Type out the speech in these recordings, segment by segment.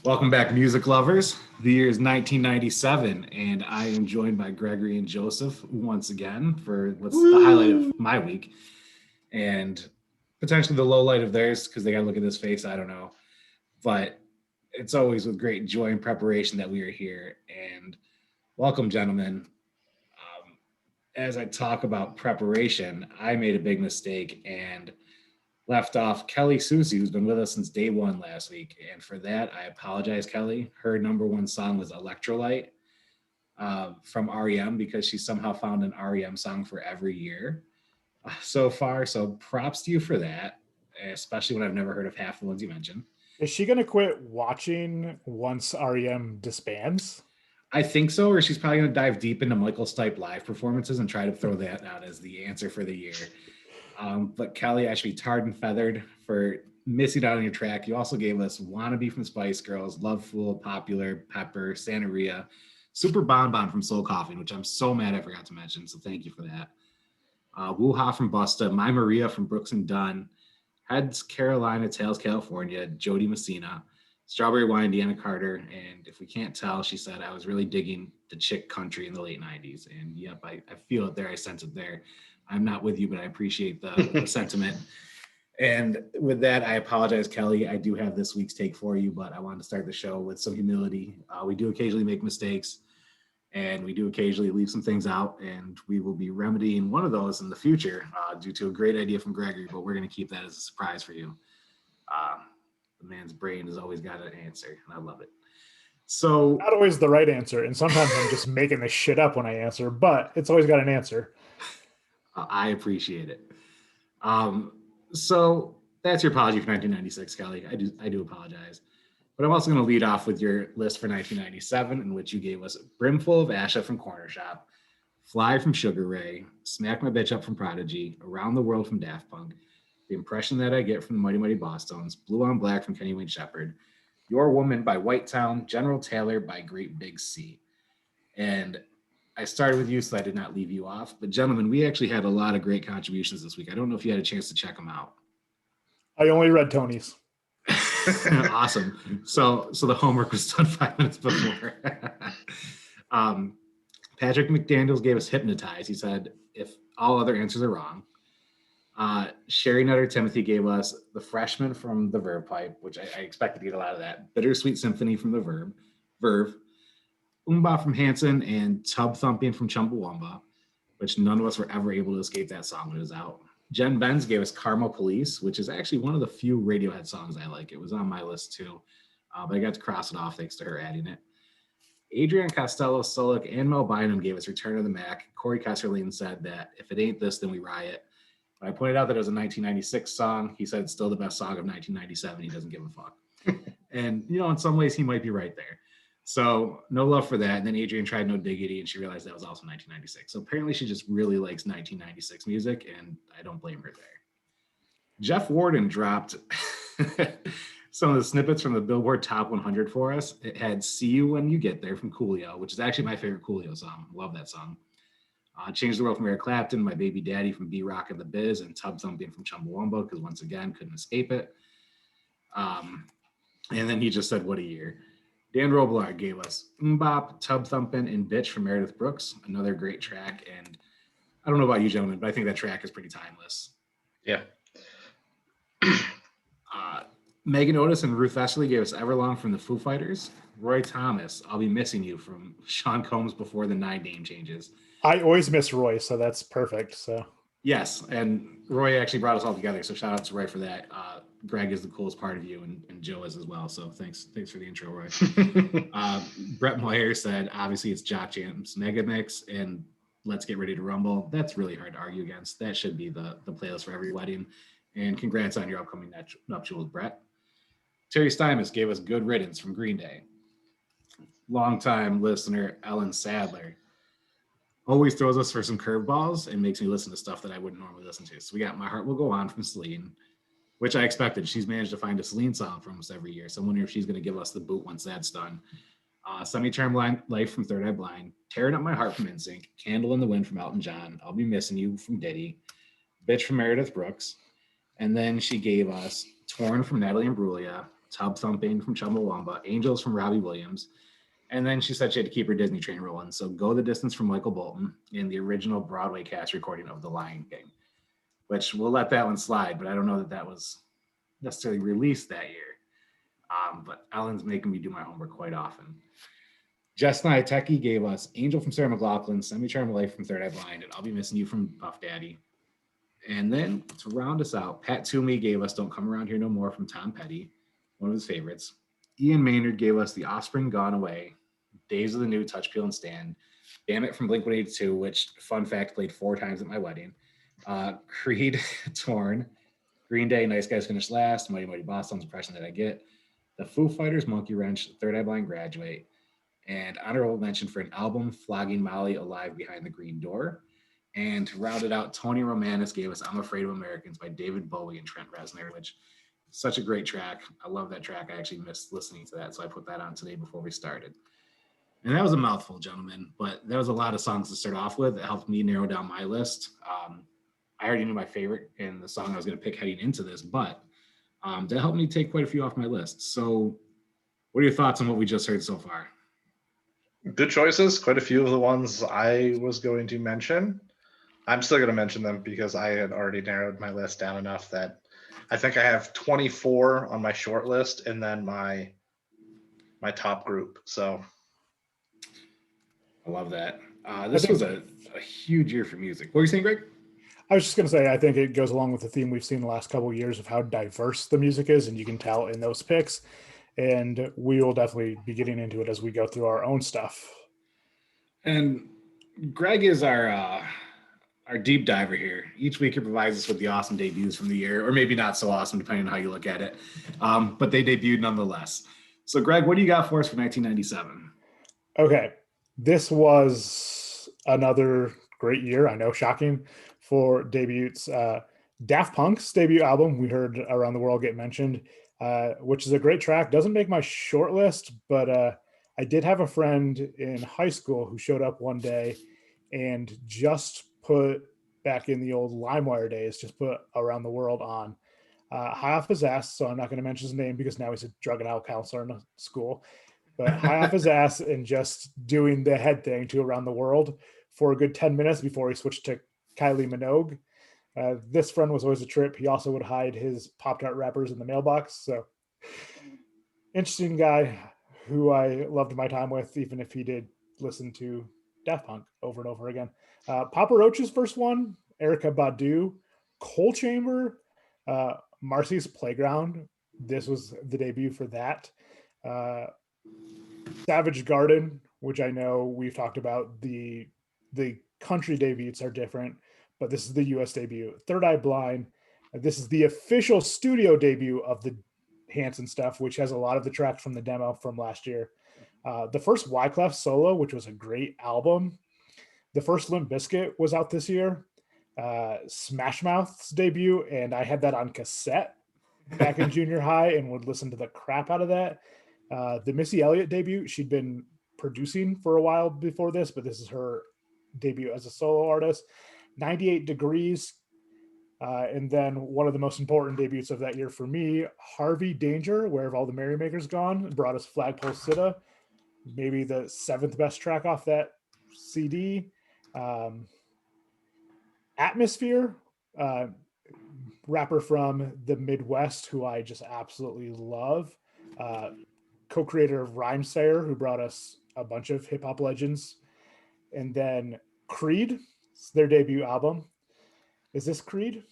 Welcome back, music lovers. The year is 1997, and I am joined by Gregory and Joseph once again for what's the highlight of my week and potentially the low light of theirs because they got to look at this face. I don't know. But it's always with great joy and preparation that we are here. And welcome, gentlemen. As I talk about preparation, I made a big mistake and left off Kelly Susie, who's been with us since day one last week. And for that, I apologize, Kelly. Her number one song was Electrolyte from REM because she somehow found an REM song for every year so far. So props to you for that, especially when I've never heard of half the ones you mentioned. Is she going to quit watching once REM disbands? I think so, or she's probably going to dive deep into Michael Stipe live performances and try to throw that out as the answer for the year. But Kelly, I should be tarred and feathered for missing out on your track. You also gave us Wannabe from Spice Girls, Love Fool, Popular, Pepper, Santeria, Super Bon Bon from Soul Coffee, which I'm so mad I forgot to mention, so thank you for that. Woo Ha from Busta, My Maria from Brooks and Dunn, Heads Carolina, Tails California, Jody Messina, Strawberry Wine, Deanna Carter, and if we can't tell, she said I was really digging the chick country in the late 90s. And yep, I feel it there, I sense it there. I'm not with you, but I appreciate the sentiment. And with that, I apologize, Kelly. I do have this week's take for you, but I wanted to start the show with some humility. We do occasionally make mistakes, and we do occasionally leave some things out, and we will be remedying one of those in the future due to a great idea from Gregory, but we're going to keep that as a surprise for you. The man's brain has always got an answer, and I love it. So not always the right answer, and sometimes I'm just making this shit up when I answer, but it's always got an answer. I appreciate it. So that's your apology for 1996, Kelly. I do apologize. But I'm also going to lead off with your list for 1997, in which you gave us Brimful of Asha from Corner Shop, Fly from Sugar Ray, Smack My Bitch Up from Prodigy, Around the World from Daft Punk, The Impression That I Get from the Mighty Mighty Bosstones, Blue on Black from Kenny Wayne Shepherd, Your Woman by Whitetown, General Taylor by Great Big Sea. And I started with you, so I did not leave you off. But gentlemen, we actually had a lot of great contributions this week. I don't know if you had a chance to check them out. I only read Tony's. Awesome. So the homework was done 5 minutes before. Patrick McDaniels gave us Hypnotize. He said, if all other answers are wrong. Sherry Nutter Timothy gave us The Freshman from the Verve Pipe, which I expected to get a lot of that. Bittersweet Symphony from the Verve. Umba from Hanson, and Tub Thumping from Chumbawamba, which none of us were ever able to escape that song when it was out. Jen Benz gave us Karma Police, which is actually one of the few Radiohead songs I like. It was on my list too, but I got to cross it off thanks to her adding it. Adrian Costello, Solik, and Mel Bynum gave us Return of the Mac. Corey Kesserling said that if it ain't this, then we riot. When I pointed out that it was a 1996 song, he said it's still the best song of 1997. He doesn't give a fuck. And, in some ways he might be right there. So no love for that. And then Adrian tried No Diggity, and she realized that was also 1996. So apparently she just really likes 1996 music, and I don't blame her there. Jeff Warden dropped some of the snippets from the Billboard Top 100 for us. It had See You When You Get There from Coolio, which is actually my favorite Coolio song. Love that song. Change the World from Eric Clapton, My Baby Daddy from B-Rock and the Biz, and Tub Thumping from Chumbawamba, because once again, couldn't escape it. And then he just said, what a year. Dan Robillard gave us Mbop, Tub Thumpin', and Bitch from Meredith Brooks. Another great track. And I don't know about you gentlemen, but I think that track is pretty timeless. Yeah. Megan Otis and Ruth Vesely gave us Everlong from the Foo Fighters. Roy Thomas, I'll Be Missing You from Sean Combs Before the 9 Name Changes. I always miss Roy, so that's perfect. So yes, and Roy actually brought us all together, so shout out to Roy for that. Greg is the coolest part of you, and Joe is as well. So thanks for the intro, Roy. Brett Moyer said, obviously it's Jock Jams Mega Mix and Let's Get Ready to Rumble. That's really hard to argue against. That should be the playlist for every wedding. And congrats on your upcoming nuptials, Brett. Terry Stymus gave us Good Riddance from Green Day. Longtime listener Ellen Sadler always throws us for some curveballs and makes me listen to stuff that I wouldn't normally listen to. So we got My Heart Will Go On from Celine, which I expected. She's managed to find a Celine song for almost every year. So I'm wondering if she's going to give us the boot once that's done. Semi-Term Life from Third Eye Blind, Tearing Up My Heart from NSYNC, Candle in the Wind from Elton John, I'll Be Missing You from Diddy, Bitch from Meredith Brooks. And then she gave us Torn from Natalie Imbruglia, Tub Thumping from Chumbawamba, Angels from Robbie Williams. And then she said she had to keep her Disney train rolling. So Go the Distance from Michael Bolton in the original Broadway cast recording of The Lion King, which we'll let that one slide, but I don't know that that was necessarily released that year. But Ellen's making me do my homework quite often. Jess Techie gave us Angel from Sarah McLachlan, Semi Charm Life from Third Eye Blind, and I'll Be Missing You from Puff Daddy. And then to round us out, Pat Toomey gave us Don't Come Around Here No More from Tom Petty, one of his favorites. Ian Maynard gave us The Offspring Gone Away, Days of the New, Touch, Peel, and Stand. Damn It from Blink 182, which, fun fact, played 4 times at my wedding. Creed, Torn. Green Day, Nice Guys Finish Last. Mighty Mighty Boston's Impression That I Get. The Foo Fighters, Monkey Wrench. Third Eye Blind, Graduate. And honorable mention for an album, Flogging Molly Alive Behind the Green Door. And to round it out, Tony Romanis gave us I'm Afraid of Americans by David Bowie and Trent Reznor, which is such a great track. I love that track. I actually missed listening to that, so I put that on today before we started. And that was a mouthful, gentlemen, but there was a lot of songs to start off with. It helped me narrow down my list. I already knew my favorite and the song I was going to pick heading into this, but that helped me take quite a few off my list. So what are your thoughts on what we just heard so far? Good choices. Quite a few of the ones I was going to mention. I'm still going to mention them because I had already narrowed my list down enough that I think I have 24 on my short list and then my top group. So I love that. This was a huge year for music. What were you saying, Greg? I was just going to say, I think it goes along with the theme we've seen the last couple of years of how diverse the music is, and you can tell in those picks. And we will definitely be getting into it as we go through our own stuff. And Greg is our deep diver here. Each week he provides us with the awesome debuts from the year, or maybe not so awesome, depending on how you look at it. But they debuted nonetheless. So, Greg, what do you got for us for 1997? Okay. This was another great year. I know, shocking for debuts. Daft Punk's debut album, we heard Around the World get mentioned, which is a great track. Doesn't make my short list, but I did have a friend in high school who showed up one day and just put, back in the old LimeWire days, just put Around the World on. High off his ass, so I'm not going to mention his name because now he's a drug and alcohol counselor in a school. But high off his ass and just doing the head thing to Around the World for a good 10 minutes before he switched to Kylie Minogue. This friend was always a trip. He also would hide his Pop-Tart wrappers in the mailbox. So interesting guy who I loved my time with, even if he did listen to Daft Punk over and over again. Papa Roach's first one, Erykah Badu, Coal Chamber, Marcy's Playground. This was the debut for that. Savage Garden, which I know we've talked about, the country debuts are different, but this is the US debut. Third Eye Blind. This is the official studio debut of the Hanson stuff, which has a lot of the tracks from the demo from last year. The first Wyclef solo, which was a great album. The first Limp Bizkit was out this year. Smash Mouth's debut, and I had that on cassette back in junior high and would listen to the crap out of that. The Missy Elliott debut, she'd been producing for a while before this, but this is her debut as a solo artist. 98 Degrees, and then one of the most important debuts of that year for me, Harvey Danger, Where Have All the Merrymakers Gone, brought us Flagpole Sitta, maybe the 7th best track off that CD. Atmosphere, rapper from the Midwest who I just absolutely love. Co-creator of Rhymestayer, who brought us a bunch of hip-hop legends. And then Creed, their debut album. Is this Creed?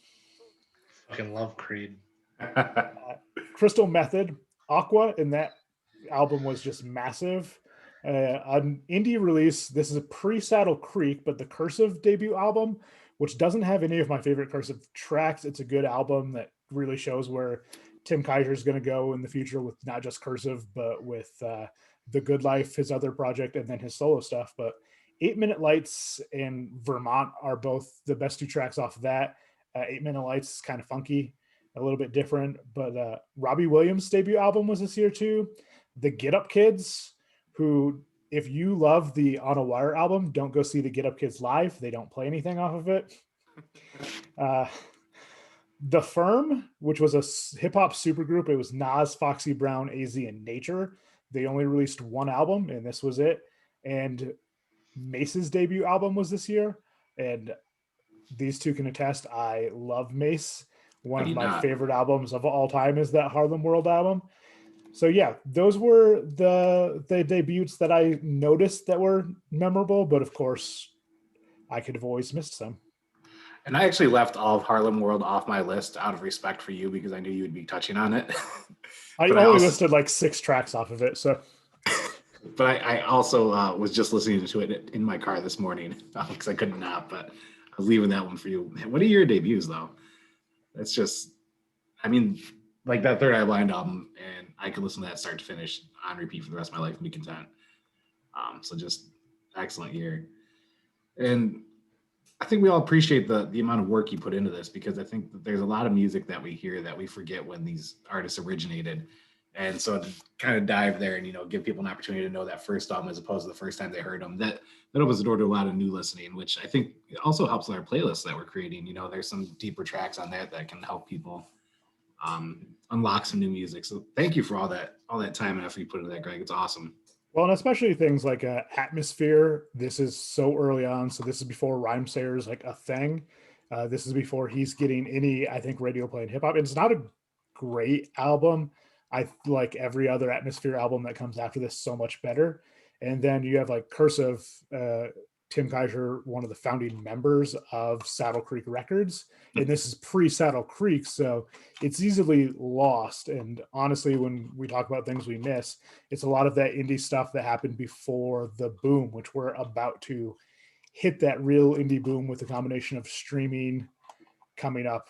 fucking love Creed. Crystal Method, Aqua, and that album was just massive. An indie release, this is a pre-Saddle Creek, but the Cursive debut album, which doesn't have any of my favorite Cursive tracks. It's a good album that really shows where Tim Kaiser is going to go in the future with not just Cursive, but with The Good Life, his other project, and then his solo stuff. But 8 Minute Lights and Vermont are both the best 2 tracks off of that. 8 Minute Lights is kind of funky, a little bit different, but Robbie Williams' debut album was this year too. The Get Up Kids, who, if you love the On a Wire album, don't go see the Get Up Kids live. They don't play anything off of it. The Firm, which was a hip hop supergroup, it was Nas, Foxy Brown, AZ, and Nature. They only released one album, and this was it. And Mace's debut album was this year, and these two can attest. I love Mace. One How do of you my not? favorite albums of all time is that Harlem World album. So yeah, those were the debuts that I noticed that were memorable, but of course, I could have always missed some. And I actually left all of Harlem World off my list out of respect for you because I knew you would be touching on it. I but only listed like 6 tracks off of it, so I also was just listening to it in my car this morning because I couldn't nap. But I was leaving that one for you. Man, what are your debuts though? That's just, I mean, like that Third Eye Blind album, and I could listen to that start to finish on repeat for the rest of my life and be content. So just excellent year. And I think we all appreciate the amount of work you put into this because I think that there's a lot of music that we hear that we forget when these artists originated. And so to kind of dive there and give people an opportunity to know that first album as opposed to the first time they heard them, that opens the door to a lot of new listening, which I think also helps with our playlists that we're creating. There's some deeper tracks on that can help people unlock some new music. So thank you for all that time and effort you put into that, Greg. It's awesome. well, and especially things like Atmosphere. This is so early on, so this is before Rhymesayers is like a thing. This is before he's getting any, I think, radio play in hip hop. It's not a great album. I like every other Atmosphere album that comes after this so much better. And then you have like Cursive, Tim Kaiser, one of the founding members of Saddle Creek Records. And this is pre Saddle Creek. So it's easily lost. And honestly, when we talk about things we miss, it's a lot of that indie stuff that happened before the boom, which we're about to hit that real indie boom with a combination of streaming coming up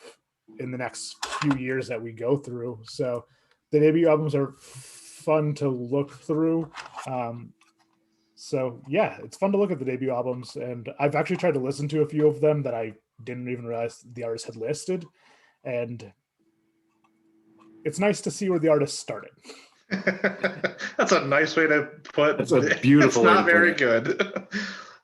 in the next few years that we go through. So the debut albums are fun to look through. So yeah, it's fun to look at the debut albums, and I've actually tried to listen to a few of them that I didn't even realize the artist had listed, and it's nice to see where the artist started. That's a nice way to put. That's a beautiful. It's way not to put very it. good.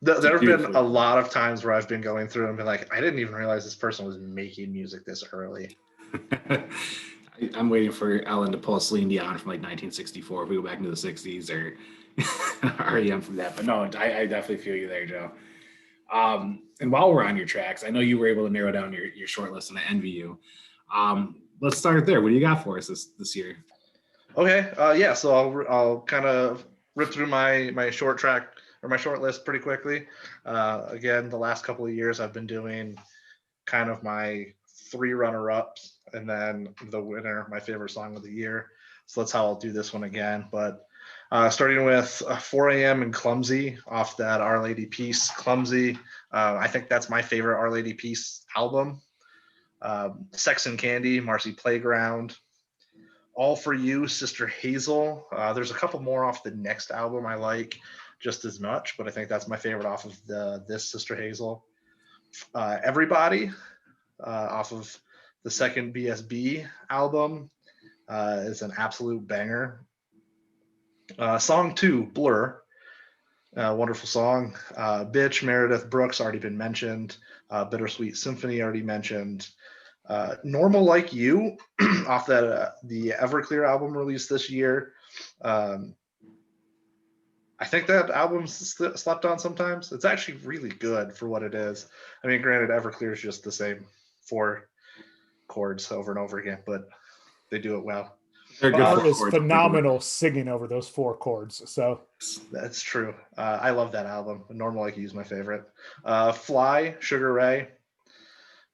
There have been a lot of times where I've been going through and been like, I didn't even realize this person was making music this early. I'm waiting for Ellen to pull a Celine Dion from like 1964 if we go back into the 60s or REM from that. But no, I definitely feel you there, Joe. And while we're on your tracks, I know you were able to narrow down your short list, and I envy you. Let's start there. What do you got for us this year? Okay, yeah. So I'll kind of rip through my short track or my short list pretty quickly. Again, the last couple of years I've been doing kind of my 3 runner-ups and then the winner, my favorite song of the year. So that's how I'll do this one again. But starting with 4 a.m. and Clumsy off that Our Lady Peace. Clumsy, I think that's my favorite Our Lady Peace album. Sex and Candy, Marcy Playground. All for You, Sister Hazel. There's a couple more off the next album I like just as much, but I think that's my favorite off of this Sister Hazel. Everybody off of the second BSB album is an absolute banger. Song 2, Blur. Wonderful song. Bitch, Meredith Brooks, already been mentioned. Bittersweet Symphony, already mentioned. Normal Like You off that the Everclear album released this year. I think that album's slept on sometimes. It's actually really good for what it is. I mean, granted, Everclear is just the same 4 chords over and over again, but they do it well. Art is phenomenal singing over those 4 chords. So that's true. I love that album. Normal Like You is my favorite. Fly, Sugar Ray.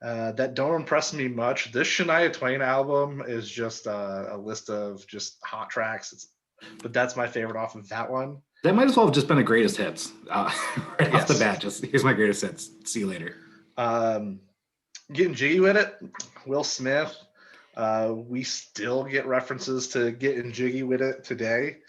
That don't impress me much. This Shania Twain album is just a list of just hot tracks. But that's my favorite off of that one. That might as well have just been a greatest hits right off the bat. Just here's my greatest hits. See you later. Getting jiggy with it. Will Smith. We still get references to Getting Jiggy with It today.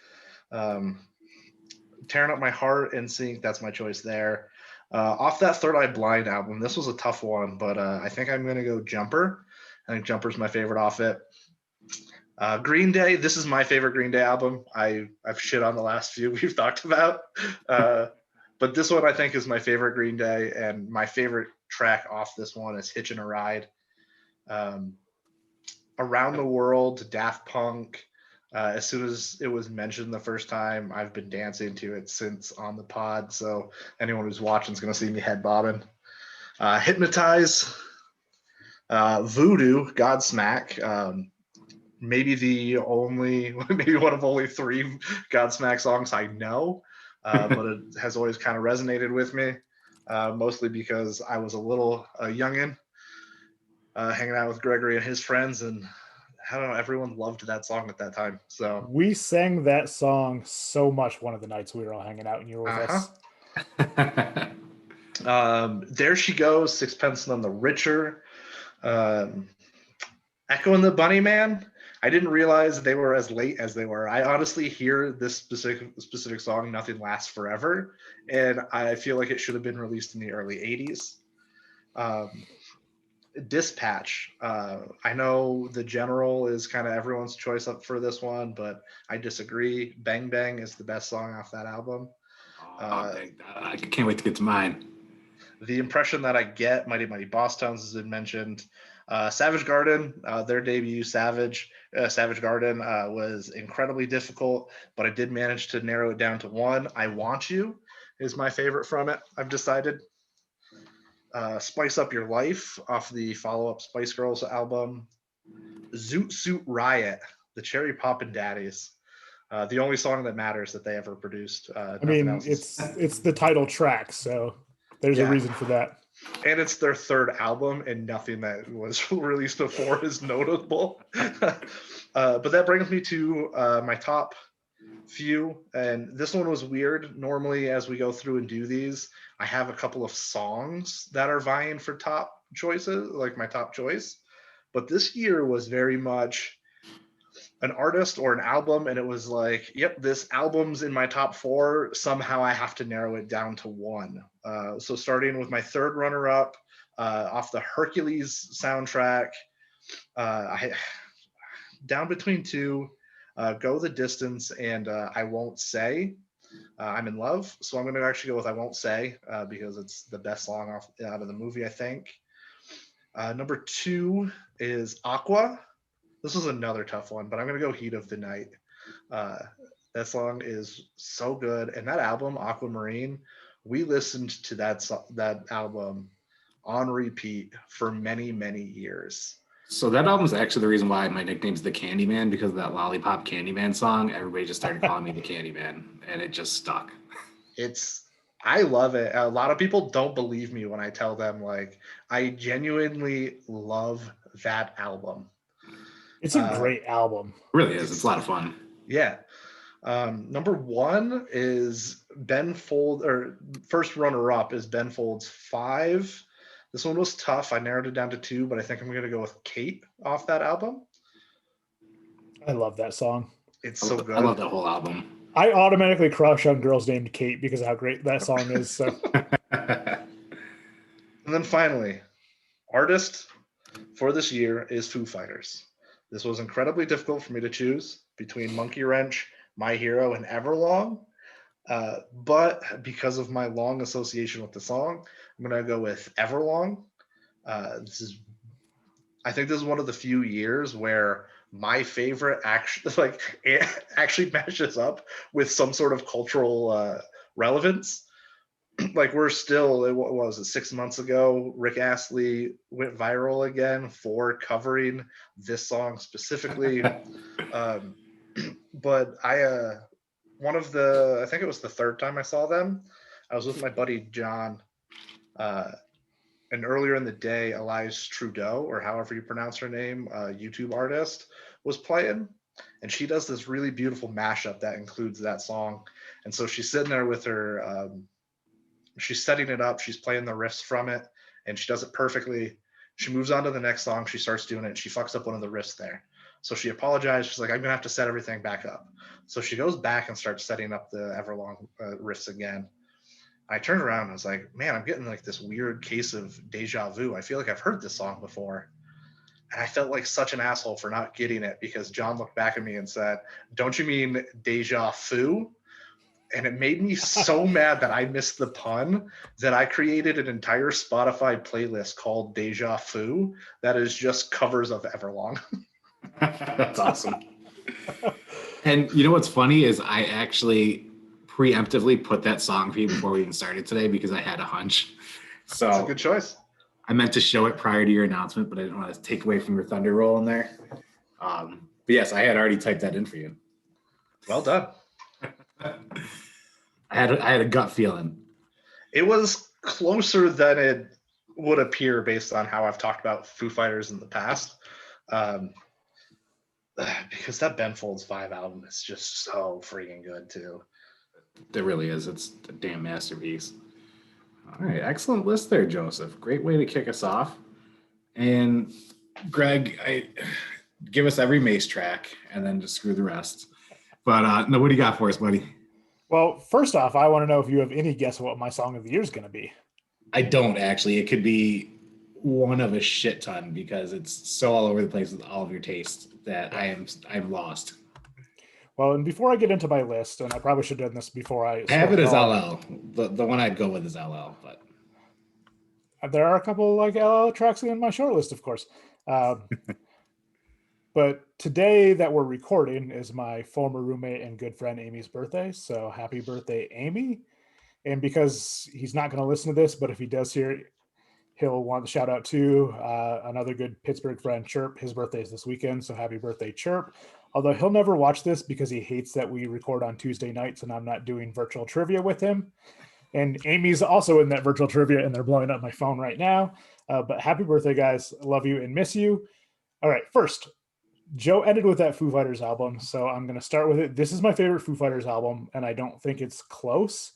Tearing Up My Heart and Sync. That's my choice there. Off that Third Eye Blind album, this was a tough one, but I think I'm going to go Jumper. I think Jumper's my favorite off it. Green Day, this is my favorite Green Day album. I've shit on the last few we've talked about. But this one I think is my favorite Green Day, and my favorite track off this one is Hitchin' a Ride. Um, Around the World, Daft Punk. As soon as it was mentioned the first time, I've been dancing to it since on the pod. So anyone who's watching is going to see me head bobbing. Hypnotize, Voodoo, Godsmack. Maybe one of only 3 Godsmack songs I know, but it has always kind of resonated with me, mostly because I was a little youngin'. Hanging out with Gregory and his friends, and I don't know, everyone loved that song at that time. So We sang that song so much one of the nights we were all hanging out and you were with us. There She Goes, Sixpence None the Richer, Echo and the Bunnyman. I didn't realize they were as late as they were. I honestly hear this specific song, Nothing Lasts Forever, and I feel like it should have been released in the early 80s. Dispatch. I know The General is kind of everyone's choice up for this one, but I disagree. Bang Bang is the best song off that album. I can't wait to get to mine. The Impression That I Get, Mighty Mighty Boss Tones has been mentioned. Savage Garden, their debut, Savage Garden, was incredibly difficult, but I did manage to narrow it down to one. I Want You is my favorite from it, I've decided. Spice Up Your Life off the follow-up Spice Girls album. Zoot Suit Riot, the Cherry Poppin' Daddies. The only song that matters that they ever produced. I mean, it's the title track, so there's a reason for that. And it's their 3rd album, and nothing that was released before is notable. But that brings me to my top few, and this one was weird. Normally, as we go through and do these, I have a couple of songs that are vying for top choices, like my top choice. But this year was very much an artist or an album, and it was like, yep, this album's in my top 4. Somehow I have to narrow it down to one. So starting with my 3rd runner-up, off the Hercules soundtrack, down between 2. Go the Distance and I Won't Say. I'm in love, so I'm going to actually go with I Won't Say because it's the best song out of the movie, I think. Number 2 is Aqua. This is another tough one, but I'm going to go Heat of the Night. That song is so good, and that album, Aquamarine, we listened to that album on repeat for many, many years. So that album's actually the reason why my nickname's the Candyman, because of that Lollipop Candyman song. Everybody just started calling me the Candyman, and it just stuck. I love it. A lot of people don't believe me when I tell them, like, I genuinely love that album. It's a great album. It really is. It's a lot of fun. Yeah. Number 1 is first runner-up is Ben Folds 5. This one was tough. I narrowed it down to 2, but I think I'm going to go with Kate off that album. I love that song. It's so good. I love that whole album. I automatically crush on girls named Kate because of how great that song is. So. And then finally, artist for this year is Foo Fighters. This was incredibly difficult for me to choose between Monkey Wrench, My Hero, and Everlong. But because of my long association with the song, I'm going to go with Everlong. I think this is one of the few years where my favorite actually matches up with some sort of cultural relevance. Like, we're still, what was it, 6 months ago, Rick Astley went viral again for covering this song specifically. But I think it was the 3rd time I saw them. I was with my buddy John, and earlier in the day, Elise Trudeau, or however you pronounce her name, a YouTube artist, was playing, and she does this really beautiful mashup that includes that song. And so she's sitting there with her, she's setting it up, she's playing the riffs from it, and she does it perfectly. She moves on to the next song, she starts doing it, and she fucks up one of the riffs there. So she apologized. She's like, I'm going to have to set everything back up. So she goes back and starts setting up the Everlong riffs again. I turned around and I was like, man, I'm getting like this weird case of deja vu. I feel like I've heard this song before. And I felt like such an asshole for not getting it, because John looked back at me and said, don't you mean deja fu? and it made me so mad that I missed the pun that I created an entire Spotify playlist called Deja Vu that is just covers of Everlong. That's awesome. And you know what's funny is I actually preemptively put that song for you before we even started today because I had a hunch. So That's a good choice. I meant to show it prior to your announcement, but I didn't want to take away from your thunder roll in there. But yes, I had already typed that in for you. Well done. I had a gut feeling. It was closer than it would appear based on how I've talked about Foo Fighters in the past. Because that Ben Folds 5 album is just so freaking good too. It really is. It's a damn masterpiece. All right, excellent list there, Joseph. Great way to kick us off. And Greg, give us every Mace track and then just screw the rest. But no, what do you got for us, buddy? Well, first off, I want to know if you have any guess what my song of the year is going to be. I don't actually. It could be one of a shit ton because it's so all over the place with all of your tastes that I'm lost. Well, and before I get into my list, and I probably should have done this before I have it as LL. The one I'd go with is LL, but there are a couple like LL tracks in my short list, of course. But today that we're recording is my former roommate and good friend Amy's birthday. So happy birthday, Amy. And because he's not going to listen to this, but if he does hear it, he'll want to shout out to another good Pittsburgh friend, Chirp. His birthday is this weekend, so happy birthday, Chirp. Although he'll never watch this because he hates that we record on Tuesday nights and I'm not doing virtual trivia with him. And Amy's also in that virtual trivia, and they're blowing up my phone right now. But happy birthday, guys. Love you and miss you. All right, first, Joe ended with that Foo Fighters album, so I'm going to start with it. This is my favorite Foo Fighters album, and I don't think it's close.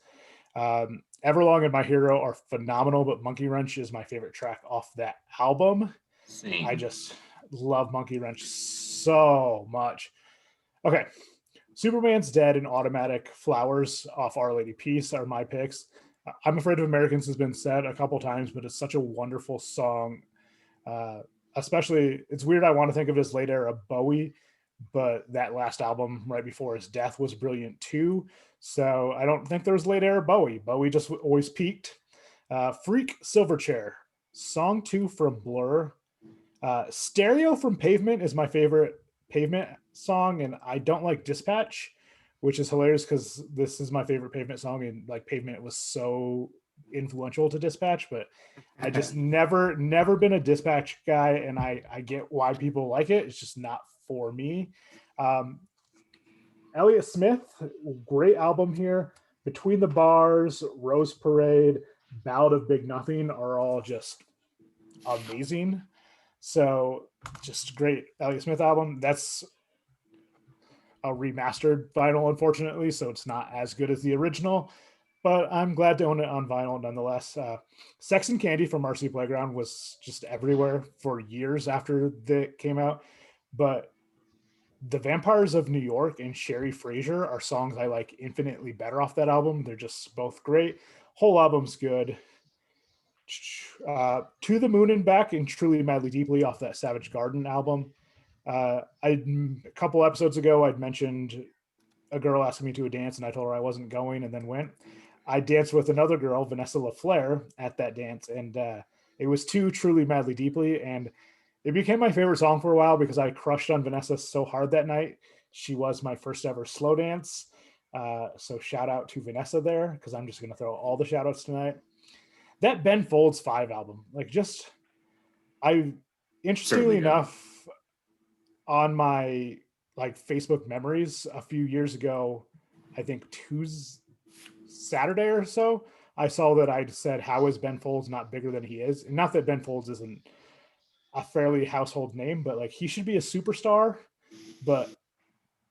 Everlong and My Hero are phenomenal, but Monkey Wrench is my favorite track off that album. Same. I just love Monkey Wrench so much. Okay, Superman's Dead and Automatic Flowers off Our Lady Peace are my picks. I'm Afraid of Americans has been said a couple times, but it's such a wonderful song. Especially, it's weird I want to think of it as late era Bowie, but that last album right before his death was brilliant too. So I don't think there was late era Bowie. Bowie just always peaked. Freak, Silverchair, Song 2 from Blur. Stereo from Pavement is my favorite Pavement song, and I don't like Dispatch, which is hilarious because this is my favorite Pavement song, and like Pavement was so influential to Dispatch, but I just never been a Dispatch guy, and I get why people like it. It's just not for me. Elliott Smith, great album here. Between the Bars, Rose Parade, Ballad of Big Nothing are all just amazing. So just great Elliott Smith album. That's a remastered vinyl, unfortunately, so it's not as good as the original, but I'm glad to own it on vinyl nonetheless. Sex and Candy from RC Playground was just everywhere for years after it came out, but The Vampires of New York and Sherry Fraser are songs I like infinitely better off that album. They're just both great. Whole album's good. To the Moon and Back and Truly Madly Deeply off that Savage Garden album. A couple episodes ago, I'd mentioned a girl asking me to a dance, and I told her I wasn't going, and then went. I danced with another girl, Vanessa LaFleur, at that dance, and it was to Truly Madly Deeply, and it became my favorite song for a while because I crushed on Vanessa so hard that night. She was my first ever slow dance. So shout out to Vanessa there, because I'm just going to throw all the shout outs tonight. That Ben Folds 5 album, interestingly enough, on my Facebook memories a few years ago, I think Saturday or so, I saw that I'd said, how is Ben Folds not bigger than he is? And not that Ben Folds isn't a fairly household name, but he should be a superstar. But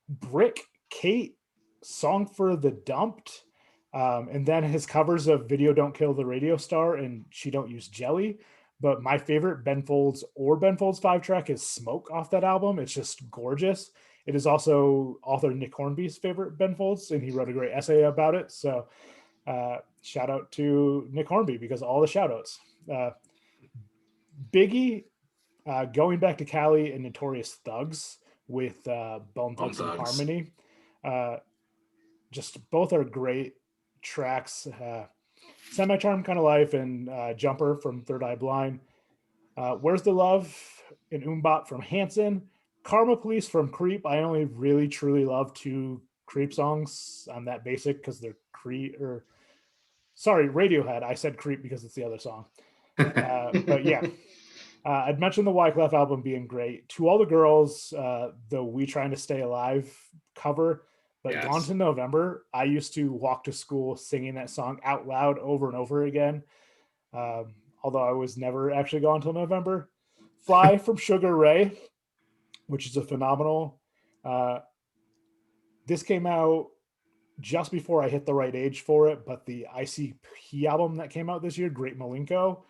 Brick, Kate, Song for the Dumped, and then his covers of Video Don't Kill the Radio Star and She Don't Use Jelly. But my favorite Ben Folds 5 track is Smoke off that album. It's just gorgeous. It is also author Nick Hornby's favorite Ben Folds, and he wrote a great essay about it. So shout out to Nick Hornby because all the shout outs. Biggie, Going Back to Cali and Notorious Thugs with Bone Thugs and Harmony. just both are great tracks. Semi-Charmed Kind of Life and Jumper from Third Eye Blind. Where's the Love and Umbot from Hanson. Karma Police from Creep. I only really truly love two Creep songs. I'm that basic because they're Creep or sorry, Radiohead. I said Creep because it's the other song. But yeah, I'd mentioned the Wyclef album being great. To All the Girls, the We Trying to Stay Alive cover, but Yes. Gone to November, I used to walk to school singing that song out loud over and over again. Although I was never actually gone till November. Fly from Sugar Ray, which is a phenomenal. This came out just before I hit the right age for it, but the ICP album that came out this year, Great Malenko,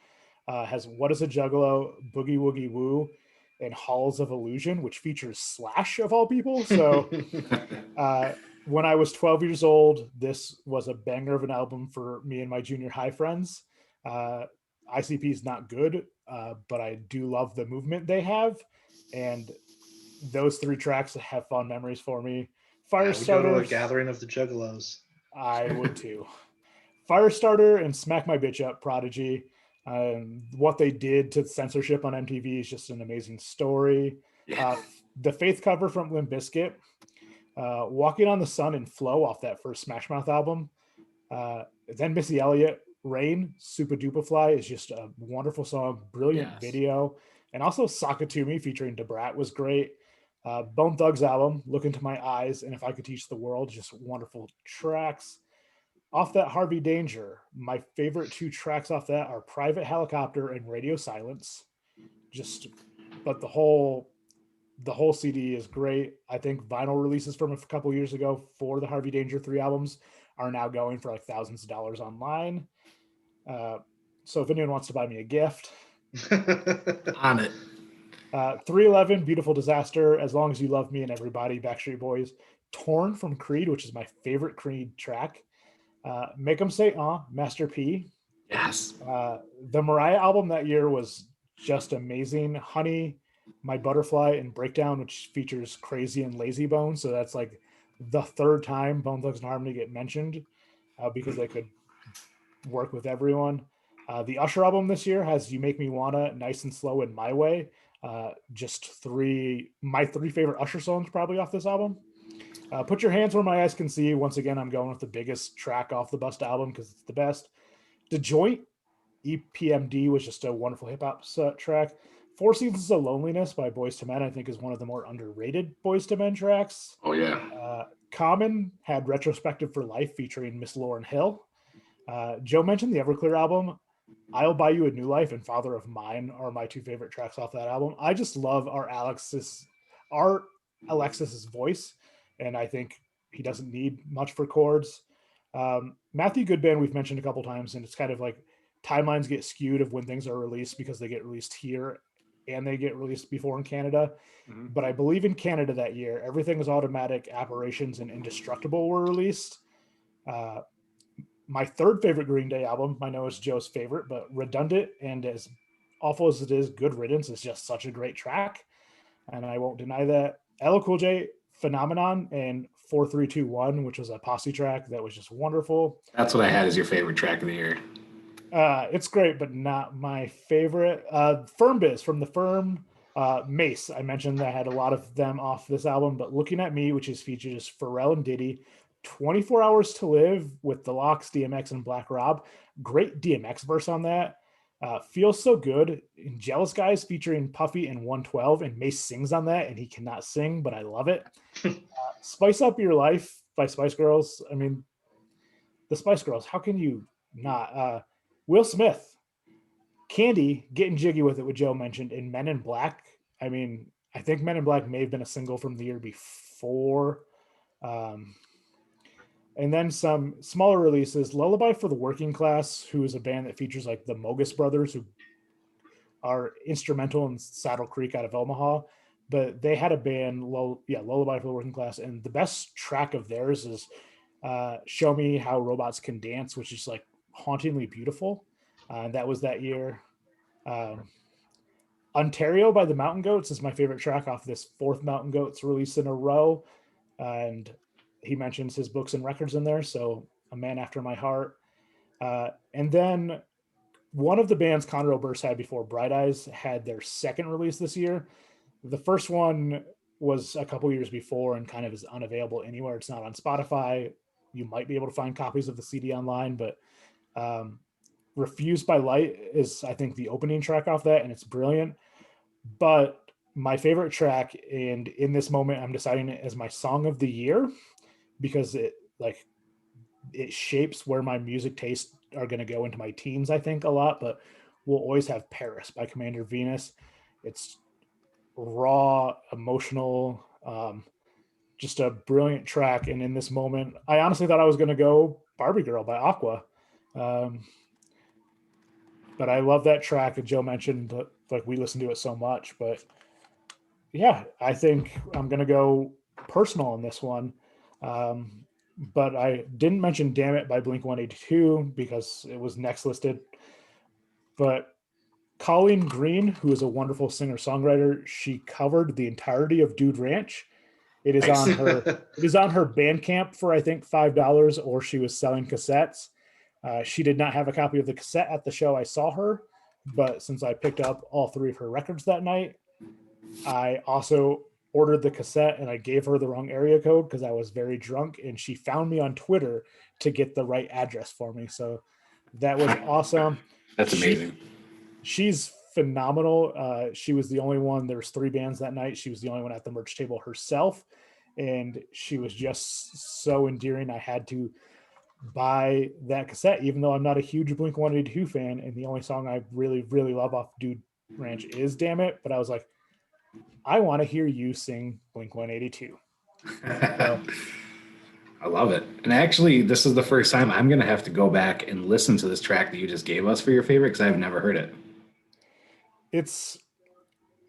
has What is a Juggalo, Boogie Woogie Woo, and Halls of Illusion, which features Slash of all people. So when I was 12 years old, this was a banger of an album for me and my junior high friends. ICP is not good, but I do love the movement they have. And those three tracks have fond memories for me. We go to a Firestarter, gathering of the Juggalos. I would too. Firestarter and Smack My Bitch Up, Prodigy. What they did to censorship on MTV is just an amazing story. The Faith cover from Limp Bizkit, Walking on the Sun and Flow off that first Smash Mouth album. Then Missy Elliott, Rain, Super Duper Fly is just a wonderful song, brilliant video. And also Sakatumi featuring Debrat was great. Bone Thugs album, Look Into My Eyes, and If I Could Teach the World, just wonderful tracks. Off that Harvey Danger, my favorite two tracks off that are Private Helicopter and Radio Silence. But the whole CD is great. I think vinyl releases from a couple years ago for the Harvey Danger 3 albums are now going for like thousands of dollars online. So if anyone wants to buy me a gift, on it. 311, Beautiful Disaster, As Long as You Love Me and Everybody, Backstreet Boys. Torn from Creed, which is my favorite Creed track. Make 'em Say Master P. Yes. The Mariah album that year was just amazing. Honey, My Butterfly, and Breakdown, which features Crazy and Lazy Bone. So that's like the third time Bone Thugs and Harmony get mentioned because they could work with everyone. The Usher album this year has You Make Me Wanna, Nice and Slow, and My Way. Just my three favorite Usher songs probably off this album. Put Your Hands Where My Eyes Can See. Once again, I'm going with the biggest track off the Bust album because it's the best. The Joint, EPMD, was just a wonderful hip hop track. Four Seasons of Loneliness by Boyz II Men, I think, is one of the more underrated Boyz II Men tracks. Oh, yeah. Common had Retrospective for Life featuring Miss Lauryn Hill. Joe mentioned the Everclear album. I'll Buy You a New Life and Father of Mine are my two favorite tracks off that album. I just love our Alexis's voice, and I think he doesn't need much for chords. Matthew Goodband we've mentioned a couple times, and it's kind of like timelines get skewed of when things are released because they get released here and they get released before in Canada. Mm-hmm. But I believe in Canada that year, Everything Is Automatic, Apparitions, and Indestructible were released. My third favorite Green Day album, I know is Joe's favorite, but Redundant and as awful as it is, Good Riddance is just such a great track. And I won't deny that. LL Cool J, Phenomenon, and 4321, which was a posse track that was just wonderful. That's what I had as your favorite track of the year. It's great, but not my favorite. Firm Biz from the Firm. Mace, I mentioned that I had a lot of them off this album, but Looking at Me, which is featured as Pharrell and Diddy. 24 Hours to Live with The Lox, DMX, and Black Rob. Great DMX verse on that. Feels So Good. Jealous Guys featuring Puffy and 112, and Mace sings on that, and he cannot sing, but I love it. Spice Up Your Life by Spice Girls. I mean, the Spice Girls, how can you not? Will Smith, Candy, Getting Jiggy With It, what Joe mentioned, in Men in Black. I mean, I think Men in Black may have been a single from the year before. And then some smaller releases, Lullaby for the Working Class, who is a band that features like the Mogus Brothers, who are instrumental in Saddle Creek out of Omaha. But they had a band, Lullaby for the Working Class. And the best track of theirs is Show Me How Robots Can Dance, which is like hauntingly beautiful. That was that year. Ontario by the Mountain Goats is my favorite track off this fourth Mountain Goats release in a row. And he mentions his books and records in there. So a man after my heart. And then one of the bands Conor Oberst had before Bright Eyes had their second release this year. The first one was a couple years before and kind of is unavailable anywhere. It's not on Spotify. You might be able to find copies of the CD online, but Refused by Light is, I think, the opening track off that, and it's brilliant. But my favorite track, and in this moment, I'm deciding it as my song of the year because it shapes where my music tastes are going to go into my teens, I think, a lot. But we'll always have Paris by Commander Venus. It's raw, emotional, just a brilliant track. And in this moment, I honestly thought I was going to go Barbie Girl by Aqua. But I love that track. And Joe mentioned like we listen to it so much, but yeah, I think I'm going to go personal on this one. But I didn't mention Damn It by Blink-182 because it was next listed. But Colleen Green, who is a wonderful singer-songwriter, she covered the entirety of Dude Ranch. It is Nice. on her. It is on her Bandcamp for I think $5, or she was selling cassettes. She did not have a copy of the cassette at the show I saw her, but since I picked up all 3 of her records that night, I also ordered the cassette and I gave her the wrong area code because I was very drunk, and she found me on Twitter to get the right address for me. So that was awesome. That's amazing. She's phenomenal. She was the only one. There was 3 bands that night. She was the only one at the merch table herself, and she was just so endearing. I had to buy that cassette, even though I'm not a huge Blink-182 fan, and the only song I really, really love off Dude Ranch is Damn It. But I was like, I want to hear you sing Blink-182. So, I love it. And actually, this is the first time I'm going to have to go back and listen to this track that you just gave us for your favorite because I've never heard it. It's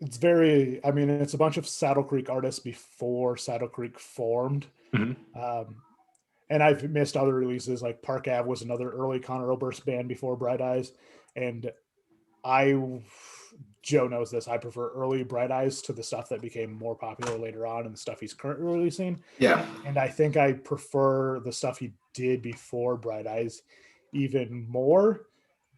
very, I mean, it's a bunch of Saddle Creek artists before Saddle Creek formed. Mm-hmm. And I've missed other releases, like Park Ave was another early Conor Oberst band before Bright Eyes. And Joe knows this, I prefer early Bright Eyes to the stuff that became more popular later on and the stuff he's currently releasing. Yeah. And I think I prefer the stuff he did before Bright Eyes even more,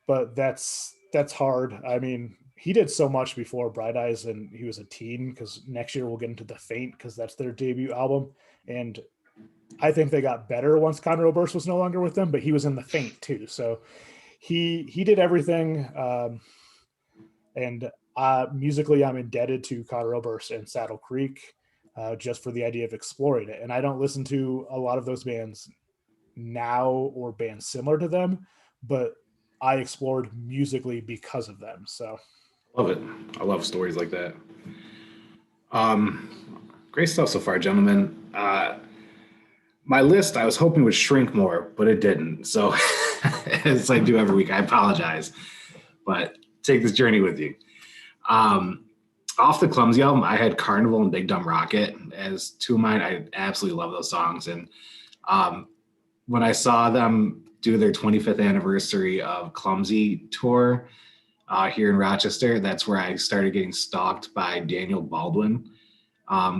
but that's hard. I mean, he did so much before Bright Eyes and he was a teen, because next year we'll get into The Faint because that's their debut album. And I think they got better once Conor Oberst was no longer with them, but he was in The Faint too. So he did everything. And musically, I'm indebted to Conor Oberst and Saddle Creek just for the idea of exploring it. And I don't listen to a lot of those bands now or bands similar to them, but I explored musically because of them. So love it. I love stories like that. Great stuff so far, gentlemen. My list, I was hoping would shrink more, but it didn't. So as I do every week, I apologize, but take this journey with you. Off the Clumsy album, I had Carnival and Big Dumb Rocket as 2 of mine. I absolutely love those songs. And when I saw them do their 25th anniversary of Clumsy tour here in Rochester, that's where I started getting stalked by Daniel Baldwin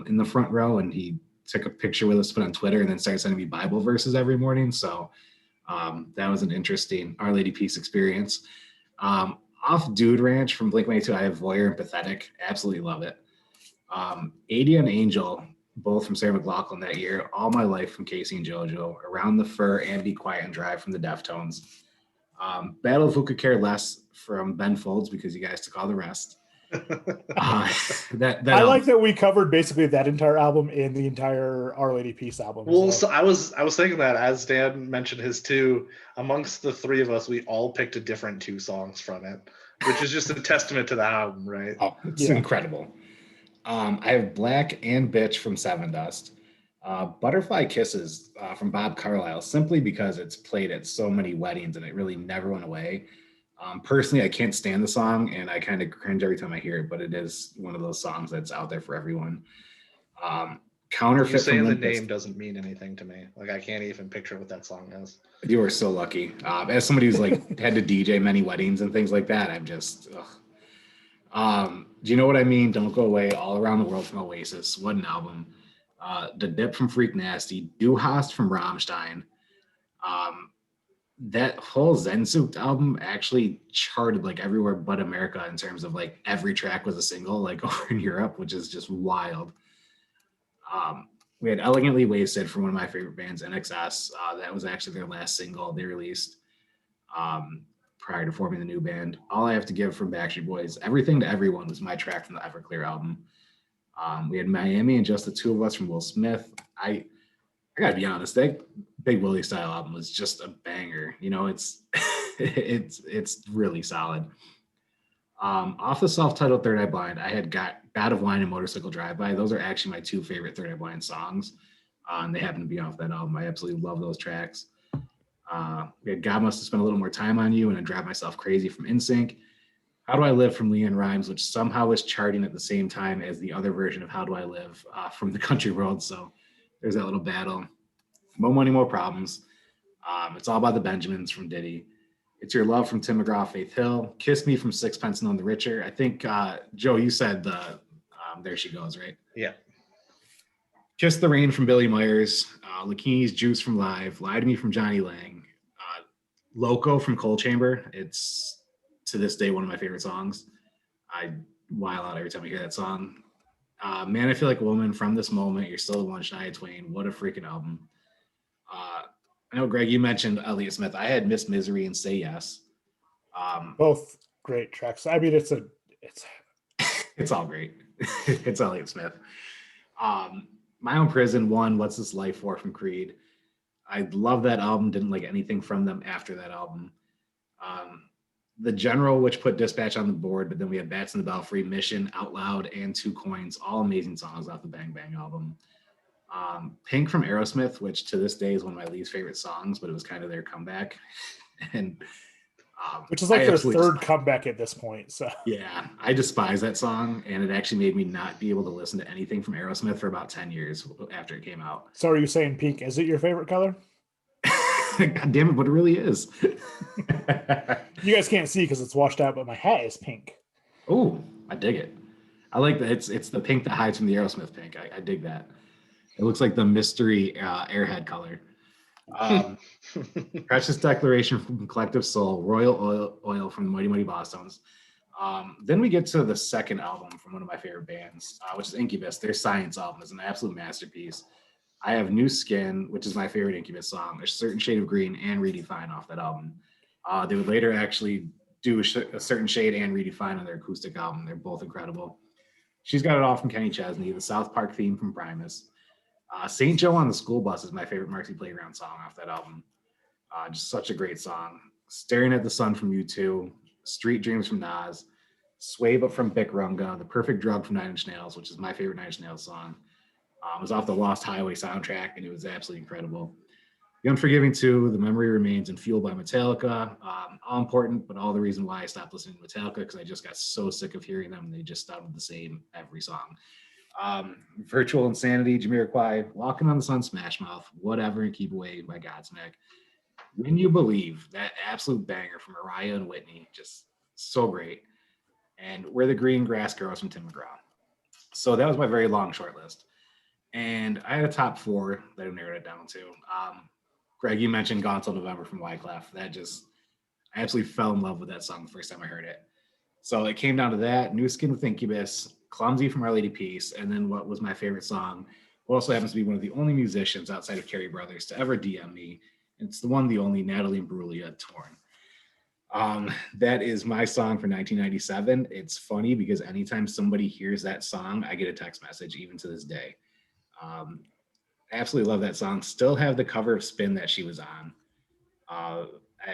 in the front row. And he took a picture with us, put on Twitter, and then started sending me Bible verses every morning. So that was an interesting Our Lady Peace experience. Off Dude Ranch from Blink-182, I have Voyeur and Pathetic. Absolutely love it. 80 and Angel, both from Sarah McLachlan that year. All My Life from Casey and JoJo. Around the Fur and Be Quiet and Drive from the Deftones. Battle of Who Could Care Less from Ben Folds, because you guys took all the rest. I like that we covered basically that entire album and the entire Our Lady Peace album. Well, so I was thinking that as Dan mentioned his 2, amongst the 3 of us, we all picked a different 2 songs from it, which is just a testament to the album, right? Oh, it's incredible. I have Black and Bitch from Seven Dust. Butterfly Kisses from Bob Carlyle, simply because it's played at so many weddings and it really never went away. Personally, I can't stand the song and I kind of cringe every time I hear it, but it is one of those songs that's out there for everyone. Counterfeit. You saying the name doesn't mean anything to me. Like, I can't even picture what that song is. You are so lucky. As somebody who's like had to DJ many weddings and things like that, I'm just, do you know what I mean? Don't Go Away, All Around the World from Oasis. What an album. The Dip from Freak Nasty, Du Hast from Rammstein. Um, that whole Zensucht album actually charted like everywhere but America in terms of like every track was a single, like over in Europe, which is just wild. We had Elegantly Wasted from one of my favorite bands, NXS. That was actually their last single they released um, prior to forming the new band. All I Have to Give from Backstreet Boys, Everything to Everyone was my track from the Everclear album. We had Miami and Just the Two of Us from Will Smith. I gotta be honest, that Big Willie style album was just a banger. You know, it's it's really solid. Off the self-titled Third Eye Blind, I had got God of Wine and Motorcycle Drive By. Those are actually my two favorite Third Eye Blind songs. And they happen to be off that album. I absolutely love those tracks. We had God Must Have Spent a Little More Time on You and I Drive Myself Crazy from NSYNC. How Do I Live from Leanne Rhymes, which somehow was charting at the same time as the other version of How Do I Live from the Country World. So there's that little battle. More Money, More Problems. It's All About the Benjamins from Diddy. It's Your Love from Tim McGraw, Faith Hill. Kiss Me from Sixpence None the Richer. I think, Joe, you said There She Goes, right? Yeah. Kiss the Rain from Billy Myers. Lakini's Juice from Live. Lie to Me from Johnny Lang. Loco from Cold Chamber. It's, to this day, one of my favorite songs. I wild out every time I hear that song. Man, I Feel Like a Woman, From This Moment, You're Still the One, Shania Twain. What a freaking album. I know, Greg, you mentioned Elliott Smith. I had Miss Misery and Say Yes. Both great tracks. I mean, it's it's all great. It's Elliott Smith. My Own Prison, one, What's This Life For from Creed. I love that album. Didn't like anything from them after that album. The General, which put Dispatch on the board, but then we had Bats in the Belfry, Mission, Out Loud, and Two Coins, all amazing songs off the Bang Bang album. Pink from Aerosmith, which to this day is one of my least favorite songs, but it was kind of their comeback. And which is like their third comeback at this point. So yeah, I despise that song, and it actually made me not be able to listen to anything from Aerosmith for about 10 years after it came out. So are you saying pink? Is it your favorite color? God damn it, but it really is. You guys can't see because it's washed out, but my hat is pink. Oh, I dig it. I like that. It's the pink that hides from the Aerosmith pink. I dig that. It looks like the mystery airhead color. Precious Declaration from Collective Soul, Royal Oil from the Mighty Mighty Bosstones. Then we get to the second album from one of my favorite bands, which is Incubus. Their Science album is an absolute masterpiece. I have New Skin, which is my favorite Incubus song, A Certain Shade of Green, and Redefine off that album. They would later actually do a Certain Shade and Redefine on their acoustic album. They're both incredible. She's Got It All from Kenny Chesney, the South Park theme from Primus. St. Joe on the School Bus is my favorite Marcy Playground song off that album. Just such a great song. Staring at the Sun from U2, Street Dreams from Nas, Sway But from Bic Runga, The Perfect Drug from Nine Inch Nails, which is my favorite Nine Inch Nails song. It was off the Lost Highway soundtrack, and it was absolutely incredible. The Unforgiving 2, The Memory Remains, and Fueled by Metallica. All important, but all the reason why I stopped listening to Metallica because I just got so sick of hearing them. They just sounded the same every song. Virtual Insanity, Jamiroquai, Walking on the Sun, Smash Mouth, Whatever, and Keep Away by Godsmack. When You Believe, that absolute banger from Mariah and Whitney, just so great. And Where the Green Grass Grows from Tim McGraw. So that was my very long short list. And I had a top four that I narrowed it down to. Greg, you mentioned Gone Till November from Wyclef. I absolutely fell in love with that song the first time I heard it. So it came down to that, New Skin with Incubus, Clumsy from Our Lady Peace, and then what was my favorite song, who also happens to be one of the only musicians outside of Carey Brothers to ever DM me. It's the one, the only, Natalie Imbruglia, Torn. That is my song for 1997. It's funny because anytime somebody hears that song, I get a text message, even to this day. Absolutely love that song. Still have the cover of Spin that she was on. I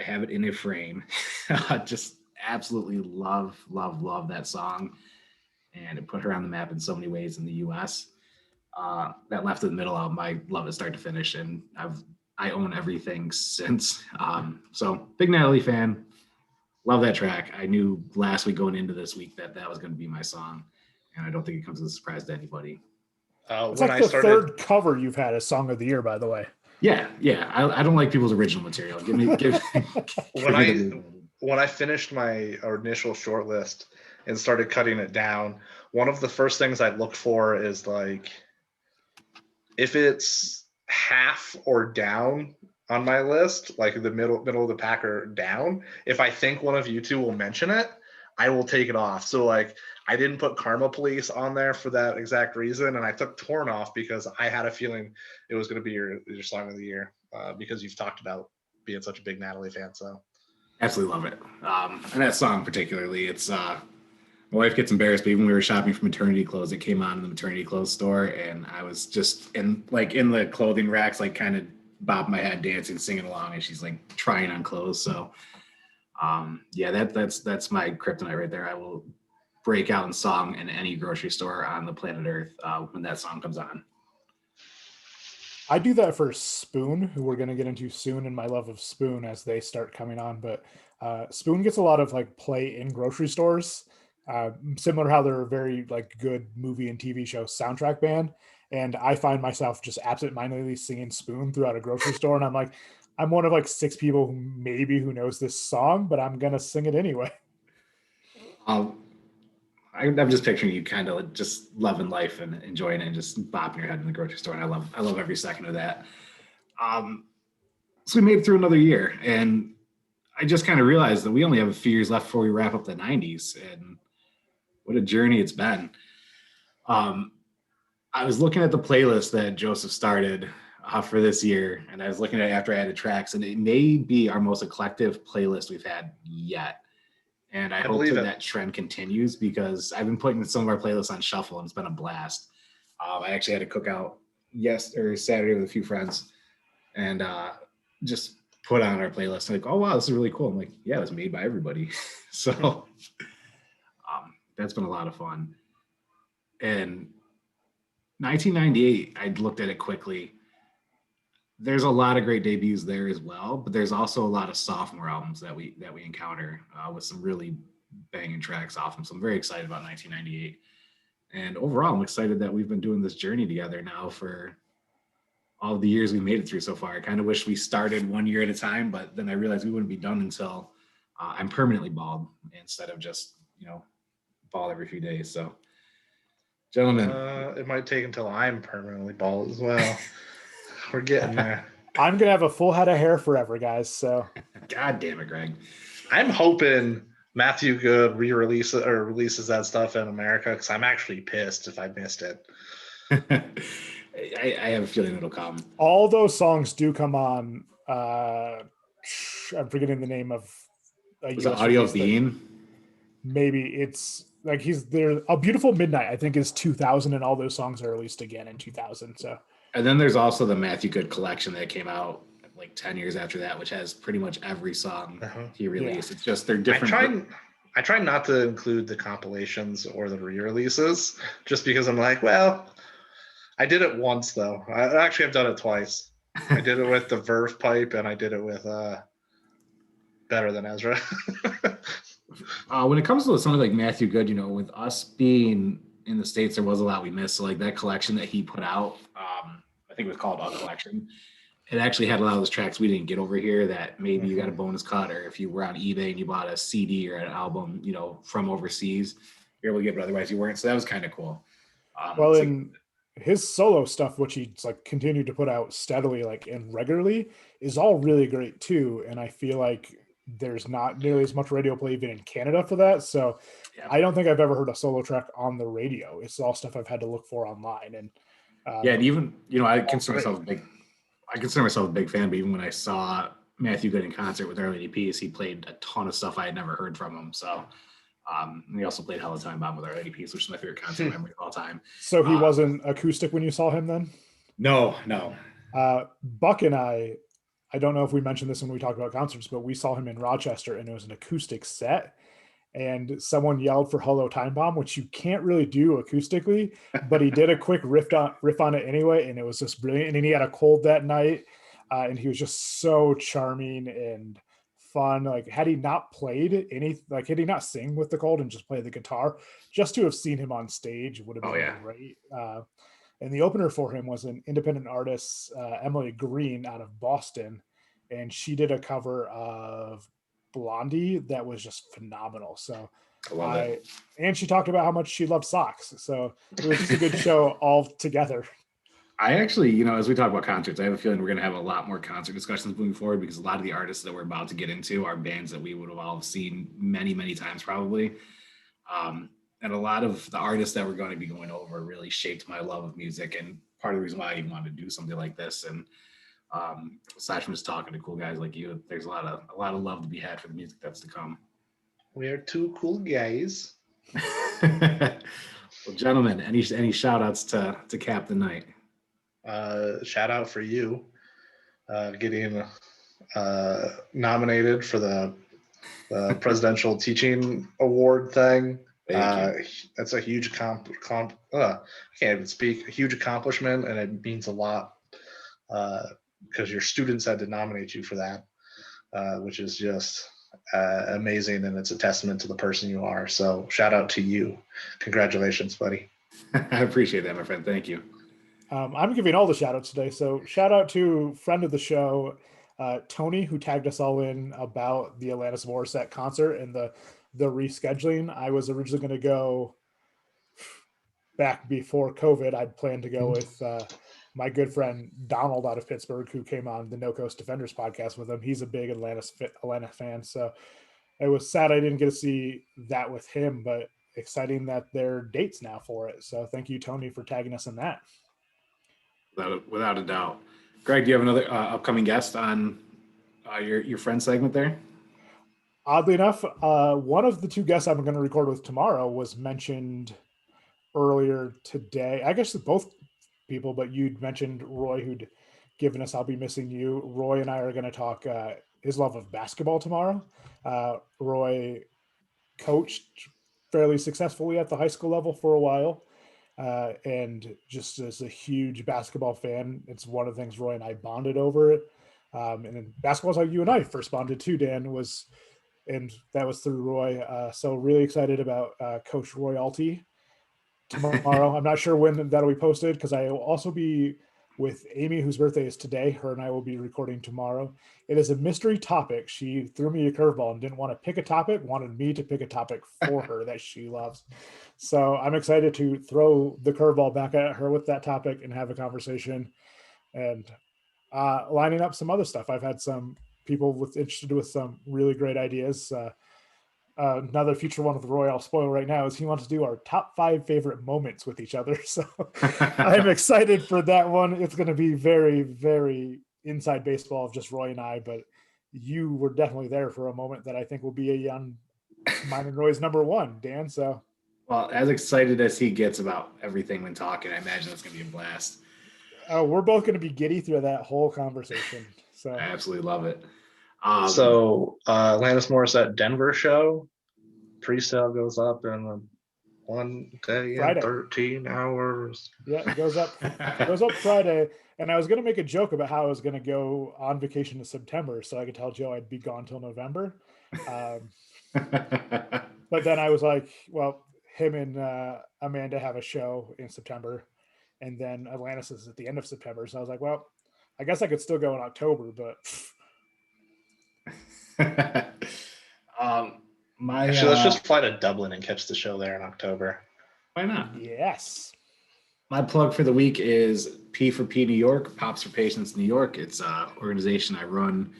have it in a frame. Just absolutely love that song. And it put her on the map in so many ways in the US. That Left in the Middle album, I love it start to finish, and I own everything since. So big Natalie fan. Love that track. I knew last week going into this week that was going to be my song, and I don't think it comes as a surprise to anybody. It's like the third cover you've had as Song of the Year, by the way. Yeah. I don't like people's original material. When I finished my initial short list and started cutting it down, one of the first things I looked for is like if it's half or down on my list, like the middle of the pack or down, if I think one of you two will mention it, I will take it off. So like I didn't put Karma Police on there for that exact reason, and I took Torn off because I had a feeling it was going to be your song of the year because you've talked about being such a big Natalie fan. So Absolutely love it. And that song particularly, it's my wife gets embarrassed, but even when we were shopping for maternity clothes, it came on in the maternity clothes store, and I was just in the clothing racks, like kind of bobbing my head, dancing, singing along, and she's like trying on clothes. So yeah, that's my kryptonite right there. I will break out in song in any grocery store on the planet Earth when that song comes on. I do that for Spoon, who we're going to get into soon, and my love of Spoon as they start coming on. But Spoon gets a lot of like play in grocery stores, similar how they're a very like good movie and TV show soundtrack band. And I find myself just absentmindedly singing Spoon throughout a grocery store, and I'm like, I'm one of like 6 people who knows this song, but I'm gonna sing it anyway. Um, I'm just picturing you kind of just loving life and enjoying it and just bopping your head in the grocery store. And I love every second of that. Um, so we made it through another year, and I just kind of realized that we only have a few years left before we wrap up the 90s, and what a journey it's been. Um, I was looking at the playlist that Joseph started for this year, and I was looking at it after I added tracks, and it may be our most eclectic playlist we've had yet. And I hope that trend continues because I've been putting some of our playlists on shuffle, and it's been a blast. I actually had a cookout Saturday with a few friends, and just put on our playlist. Like, oh wow, this is really cool. I'm like, yeah, it was made by everybody. So that's been a lot of fun. And 1998, I looked at it quickly. There's a lot of great debuts there as well, but there's also a lot of sophomore albums that we encounter with some really banging tracks off them. So I'm very excited about 1998. And overall, I'm excited that we've been doing this journey together now for all the years we made it through so far. I kind of wish we started one year at a time, but then I realized we wouldn't be done until I'm permanently bald instead of just, bald every few days. So, gentlemen. It might take until I'm permanently bald as well. We're getting there. I'm going to have a full head of hair forever, guys. So, God damn it, Greg. I'm hoping Matthew Good releases that stuff in America because I'm actually pissed if I missed it. I have a feeling it'll come. All those songs do come on. I'm forgetting the name of. Was it Audio Bean? Maybe it's like he's there. A Beautiful Midnight, I think, is 2000, and all those songs are released again in 2000. So. And then there's also the Matthew Good collection that came out like 10 years after that, which has pretty much every song he released. Yeah. It's just they're different. I try not to include the compilations or the re-releases just because I'm like, well, I did it once though. I actually have done it twice. I did it with the Verve Pipe and I did it with Better Than Ezra. When it comes to something like Matthew Good, with us being in the States, there was a lot we missed. So like that collection that he put out, I think it was called A Collection. It actually had a lot of those tracks we didn't get over here that maybe you got a bonus cut, or if you were on eBay and you bought a CD or an album, from overseas, you're able to get, but otherwise you weren't. So that was kind of cool. And his solo stuff, which he's like continued to put out steadily, like and regularly, is all really great too. And I feel like there's not nearly as much radio play even in Canada for that. So yeah. I don't think I've ever heard a solo track on the radio. It's all stuff I've had to look for online. And and even, I consider myself a big fan, but even when I saw Matthew Good in concert with Our Lady Peace, he played a ton of stuff I had never heard from him. So and he also played Hell of Time Bomb with Our Lady Peace, which is my favorite concert memory of all time. So he wasn't acoustic when you saw him then? No. Buck and I don't know if we mentioned this when we talked about concerts, but we saw him in Rochester and it was an acoustic set. And someone yelled for Hello Time Bomb, which you can't really do acoustically, but he did a quick riff on it anyway, and it was just brilliant. And he had a cold that night, and he was just so charming and fun. Like had he not had he not sing with the cold and just play the guitar, just to have seen him on stage would have been great. And the opener for him was an independent artist, Emily Green out of Boston, and she did a cover of Blondie that was just phenomenal. So and she talked about how much she loved socks. So it was just a good show all together. I actually, as we talk about concerts, I have a feeling we're going to have a lot more concert discussions moving forward because a lot of the artists that we're about to get into are bands that we would have all seen many, many times probably. And a lot of the artists that we're going to be going over really shaped my love of music and part of the reason why I even wanted to do something like this. And aside from just talking to cool guys like you, there's a lot of love to be had for the music that's to come. We are two cool guys. Well, gentlemen, any shout outs to cap the night? Shout out for you getting nominated for the presidential teaching award thing. Thank you. That's a huge I can't even speak. A huge accomplishment, and it means a lot because your students had to nominate you for that, which is just amazing, and it's a testament to the person you are. So shout out to you. Congratulations, buddy. I appreciate that, my friend. Thank you. I'm giving all the shout outs today. So shout out to friend of the show, Tony, who tagged us all in about the Alanis Morissette concert and the rescheduling. I was originally going to go back before COVID. I'd planned to go with my good friend Donald out of Pittsburgh, who came on the No Coast Defenders podcast with him. He's a big Atlanta fan. So it was sad I didn't get to see that with him, but exciting that there are dates now for it. So thank you, Tony, for tagging us in that. Without a doubt. Greg, do you have another upcoming guest on your friend segment there? Oddly enough, one of the two guests I'm going to record with tomorrow was mentioned earlier today. I guess both people, but you'd mentioned Roy, who'd given us I'll Be Missing You. Roy and I are going to talk his love of basketball tomorrow. Roy coached fairly successfully at the high school level for a while. And just as a huge basketball fan, it's one of the things Roy and I bonded over it. And then basketball's how you and I first bonded too, Dan, and that was through Roy. So really excited about Coach Royalty tomorrow. I'm not sure when that'll be posted because I will also be with Amy, whose birthday is today. Her and I will be recording tomorrow. It is a mystery topic. She threw me a curveball and didn't want to pick a topic, wanted me to pick a topic for her that she loves. So I'm excited to throw the curveball back at her with that topic and have a conversation and lining up some other stuff. I've had some people interested with some really great ideas. Another future one with Roy, I'll spoil right now, is he wants to do our top 5 favorite moments with each other. So I'm excited for that one. It's going to be very, very inside baseball of just Roy and I, but you were definitely there for a moment that I think will be on mine and Roy's number 1, Dan. So, well, as excited as he gets about everything when talking, I imagine it's going to be a blast. We're both going to be giddy through that whole conversation. So I absolutely love it. Alanis Morissette Denver show pre-sale goes up in 1 day Friday. and 13 hours. Yeah, it goes up Friday. And I was going to make a joke about how I was going to go on vacation in September so I could tell Joe I'd be gone till November. But then I was like, well, him and Amanda have a show in September, and then Atlantis is at the end of September. So I was like, well, I guess I could still go in October, but Actually, let's just fly to Dublin and catch the show there in October. Why not? Yes. My plug for the week is P4P New York, Pops for Patients New York. It's an organization I run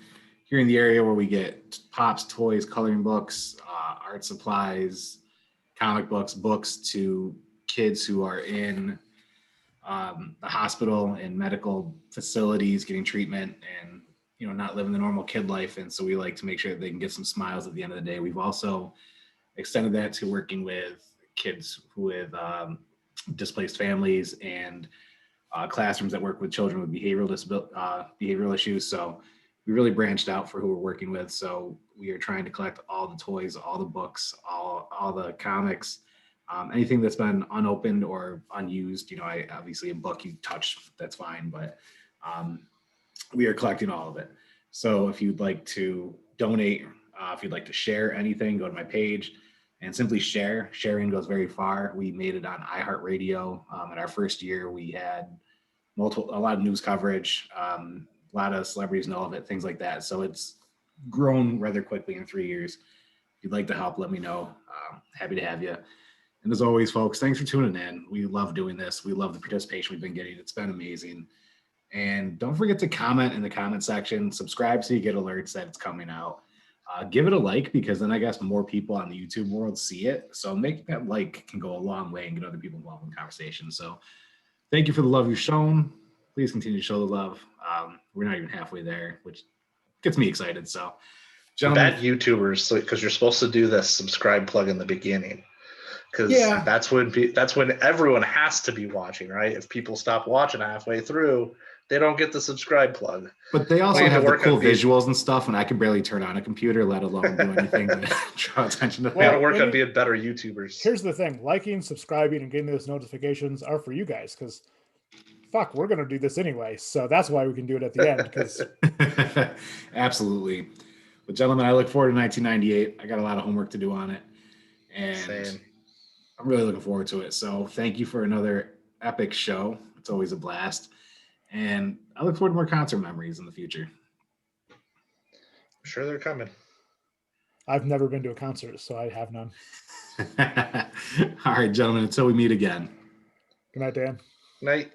here in the area where we get pops, toys, coloring books, art supplies, comic books to kids who are in the hospital and medical facilities getting treatment and not living the normal kid life. And so we like to make sure that they can get some smiles at the end of the day. We've also extended that to working with kids with displaced families and classrooms that work with children with behavioral issues. So we really branched out for who we're working with. So we are trying to collect all the toys, all the books, all the comics, anything that's been unopened or unused. I obviously a book you touch, that's fine, but we are collecting all of it. So if you'd like to donate, if you'd like to share anything, go to my page and simply share. Sharing goes very far. We made it on iHeartRadio. In our first year, we had a lot of news coverage, a lot of celebrities know of it, things like that. So it's grown rather quickly in 3 years. If you'd like to help, let me know. Happy to have you. And as always, folks, thanks for tuning in. We love doing this. We love the participation we've been getting. It's been amazing. And don't forget to comment in the comment section, subscribe so you get alerts that it's coming out. Give it a like, because then I guess more people on the YouTube world see it. So making that like can go a long way and get other people involved in the conversation. So thank you for the love you've shown. Please continue to show the love. We're not even halfway there, which gets me excited. So, gentlemen, Bad YouTubers, because you're supposed to do this subscribe plug in the beginning, because Yeah. that's when everyone has to be watching, right? If people stop watching halfway through, they don't get the subscribe plug. but they also We need to have the work cool on being- visuals and stuff, and I can barely turn on a computer, let alone do anything to draw attention to We got to that. work on maybe- being better YouTubers. Here's the thing: liking, subscribing, and getting those notifications are for you guys. Because, fuck, we're gonna do this anyway. So that's why we can do it at the end. Because Absolutely. But gentlemen, I look forward to 1998. I got a lot of homework to do on it, and Same. I'm really looking forward to it. So thank you for another epic show. It's always a blast. And I look forward to more concert memories in the future. I'm sure they're coming. I've never been to a concert, so I have none. All right, gentlemen, until we meet again. Good night, Dan. Night.